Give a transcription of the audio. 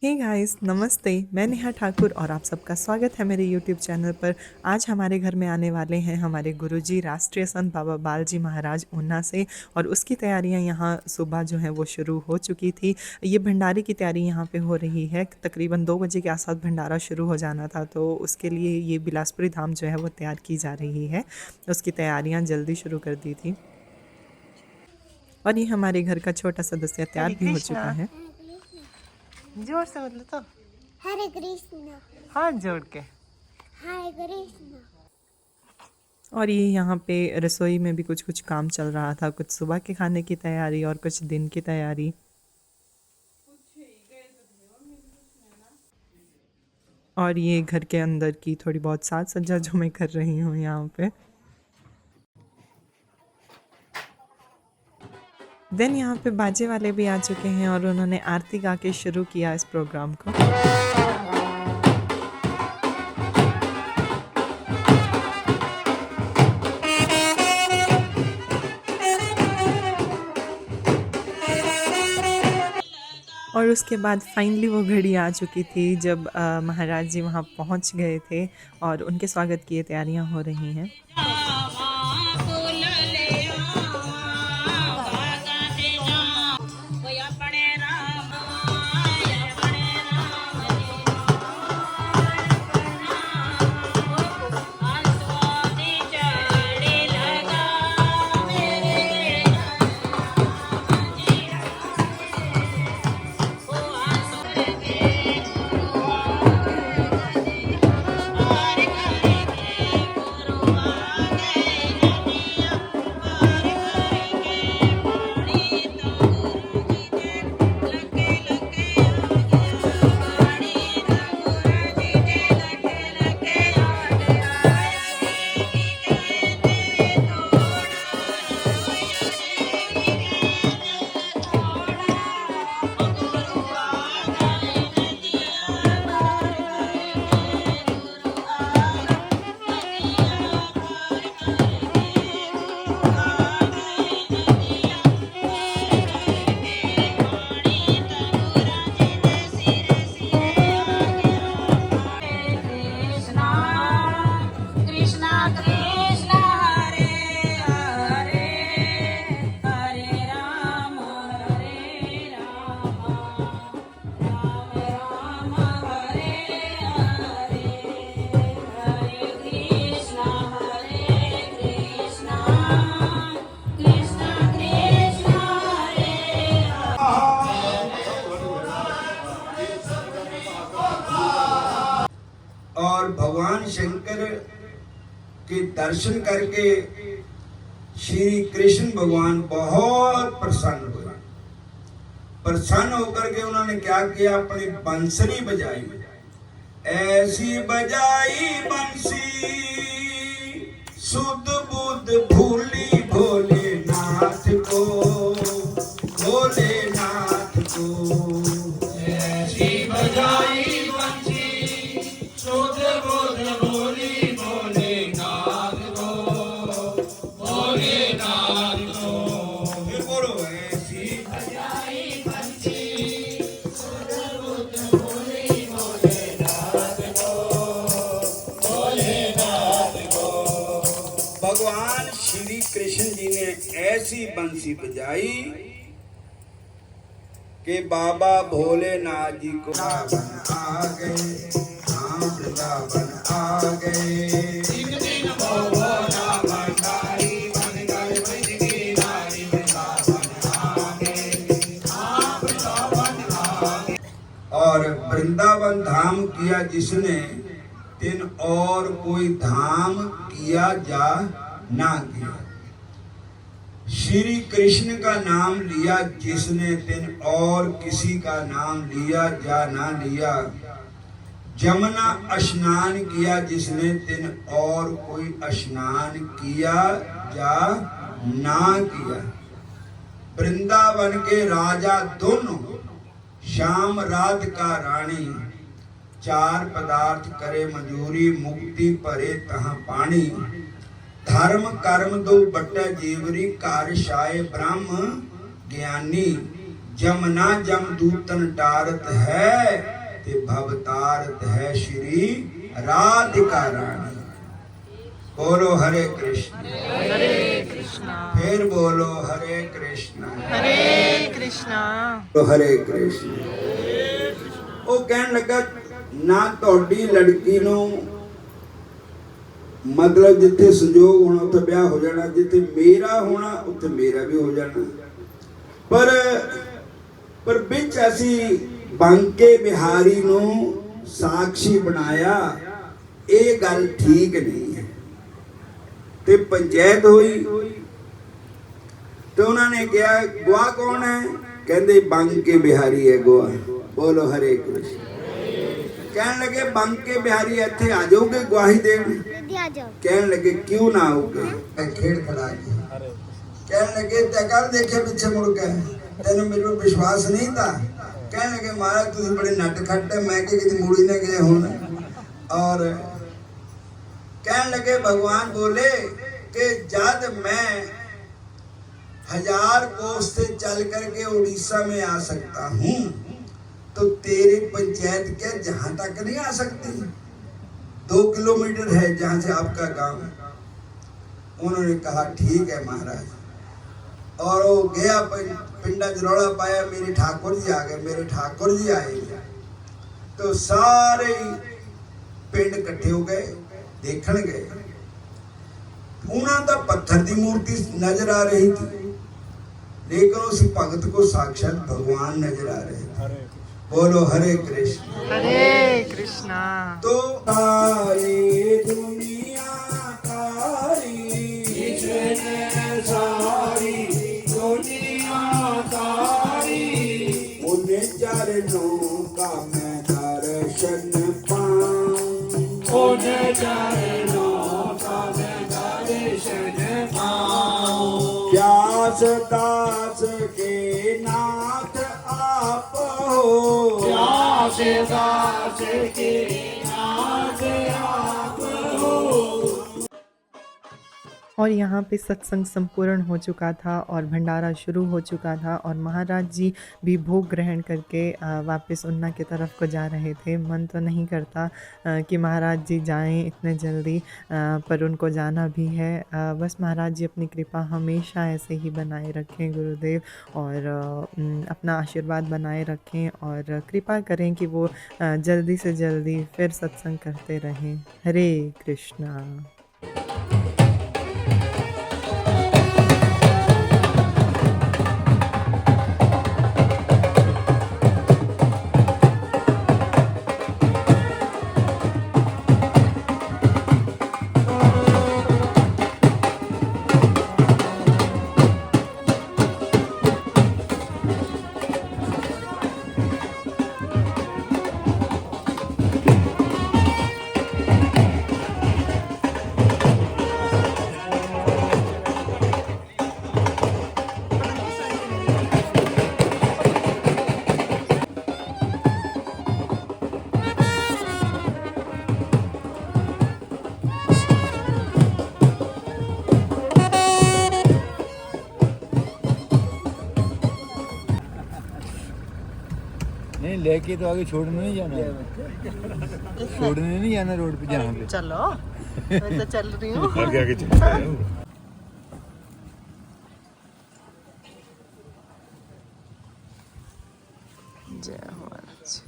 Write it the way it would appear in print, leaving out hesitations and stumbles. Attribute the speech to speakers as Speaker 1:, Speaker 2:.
Speaker 1: Hey guys, नमस्ते। मैं नेहा ठाकुर और आप सबका स्वागत है मेरे यूट्यूब चैनल पर। आज हमारे घर में आने वाले हैं हमारे गुरुजी राष्ट्रीय संत बाबा बालजी महाराज ऊना से, और उसकी तैयारियां यहाँ सुबह जो है वो शुरू हो चुकी थी। ये भंडारे की तैयारी यहाँ पे हो रही है। तकरीबन 2 बजे के आसपास भंडारा शुरू हो जाना था, तो उसके लिए ये बिलासपुरी धाम जो है वो तैयार की जा रही है। उसकी तैयारियाँ जल्दी शुरू कर दी थी। और ये हमारे घर का छोटा सदस्य तैयार भी हो चुका है। जोर से बोलो तो।
Speaker 2: हरे कृष्ण।
Speaker 1: हाथ जोड़ के।
Speaker 2: हरे कृष्ण।
Speaker 1: और ये यहाँ पे रसोई में भी कुछ कुछ काम चल रहा था, कुछ सुबह के खाने की तैयारी और कुछ दिन की तैयारी। और ये घर के अंदर की थोड़ी बहुत साज सज्जा जो मैं कर रही हूँ यहाँ पे। देन यहाँ पे बाजे वाले भी आ चुके हैं और उन्होंने आरती गा के शुरू किया इस प्रोग्राम को। और उसके बाद फाइनली वो घड़ी आ चुकी थी जब महाराज जी वहाँ पहुँच गए थे और उनके स्वागत की तैयारियाँ हो रही हैं।
Speaker 3: और भगवान शंकर के दर्शन करके श्री कृष्ण भगवान बहुत प्रसन्न हुए। प्रसन्न होकर के उन्होंने क्या किया, अपनी बंसरी बजाई। ऐसी बजाई बंसी सुध बुध भूली भोलेनाथ को, भोलेनाथ को। ऐसी बजाई बंसी सुध बुध भूली भोलेनाथ को, भोलेनाथ को। फिर बोलो, ऐसी बजाई बंसी सुध बुध भूली भोलेनाथ को, भोलेनाथ को। भगवान श्री कृष्ण जी ने ऐसी बंसी बजाई कि बाबा भोलेनाथ जी को वृंदावन आ गए। हाँ, वृंदावन आ गए। एक दिन भोला भंडारी बन गए, बजगी नारी वृंदावन आ गए। हाँ, वृंदावन आ गए। और वृंदावन धाम किया जिसने, तिन और कोई धाम किया जा ना किया। श्री कृष्ण का नाम लिया जिसने, तिन और किसी का नाम लिया जा ना लिया। जमुना स्नान किया जिसने, तिन और कोई स्नान किया जा ना किया। वृंदावन के राजा दोनों, श्याम रात का रानी, चार पदार्थ करे मजूरी, मुक्ति परे तहाँ पानी। धर्म कर्म दो बट्टा जीवरी, कार्य शाय ब्रह्म ज्ञानी। जमना जमदूतन टारत है ते भवतारत है श्री राधिका रानी। बोलो हरे कृष्ण, फिर बोलो हरे कृष्ण, तो हरे कृष्ण। वो कहन लगा ना ਤੁਹਾਡੀ ਲੜਕੀ ਨੂੰ मतलब जिथे संजोग होना उत्थे ब्याह हो जाना, जिथे मेरा होना उत्थे मेरा भी हो जाना, पर बिच असी बांके बिहारी नू साक्षी बनाया, ये गल ठीक नहीं है। ते पंचायत हुई तो उन्होंने कहा गवाह कौन है, कहते बांके बिहारी है गवाह। बोलो हरे कृष्ण। कहने लगे बांके बिहारी इत्थे आ जाओगे गवाही देने? कहने लगे क्यों ना आओगे? खेड़ खड़ा गया। कहने लगे तैकार देखे पीछे मुड़ के, तेन मेरे को विश्वास नहीं था। कहने लगे महाराज तुम बड़े नटखट है, मैं कि मुड़ी ने गए हूं। और कहने लगे भगवान बोले कि जब मैं 1000 कोस से चल करके उड़ीसा में आ सकता हूं तो तेरी पंचायत क्या जहां तक नहीं आ सकती? 2 किलोमीटर है जहां से आपका गांव। उन्होंने कहा ठीक है महाराज। और वो गया पिंडा जरौला पाया, मेरे ठाकुर जी आ गए, मेरे ठाकुर जी आए तो सारे पिंड इकट्ठे हो गए, देखने गए। उन्होंने तो पत्थर की मूर्ति नजर आ रही थी, लेकिन उस भगत को साक्षात भगवान नजर आ रहे थे। बोलो हरे कृष्ण,
Speaker 1: हरे कृष्णा।
Speaker 3: तो सारी दुनिया तारी, इसने सारी दुनिया तारी, उन्हें चरणों का मैं दर्शन पाऊं, उन्हें चरणों का मैं दर्शन पाऊं। व्यास दास के नाथ आप हो, व्यास दास के नाथ आप हो।
Speaker 1: और यहाँ पे सत्संग संपूर्ण हो चुका था और भंडारा शुरू हो चुका था और महाराज जी भी भोग ग्रहण करके वापस उन्ना की तरफ को जा रहे थे। मन तो नहीं करता कि महाराज जी जाएं इतने जल्दी, पर उनको जाना भी है। बस महाराज जी अपनी कृपा हमेशा ऐसे ही बनाए रखें गुरुदेव, और अपना आशीर्वाद बनाए रखें और कृपा करें कि वो जल्दी से जल्दी फिर सत्संग करते रहें। हरे कृष्णा।
Speaker 4: नहीं लेके तो आगे छोड़ने नहीं जाना, छोड़ने नहीं जाना रोड पे जहाँ पे।
Speaker 1: चलो मैं तो चल रही हूँ।
Speaker 4: आगे आगे चलते हैं।
Speaker 1: जय महाराज।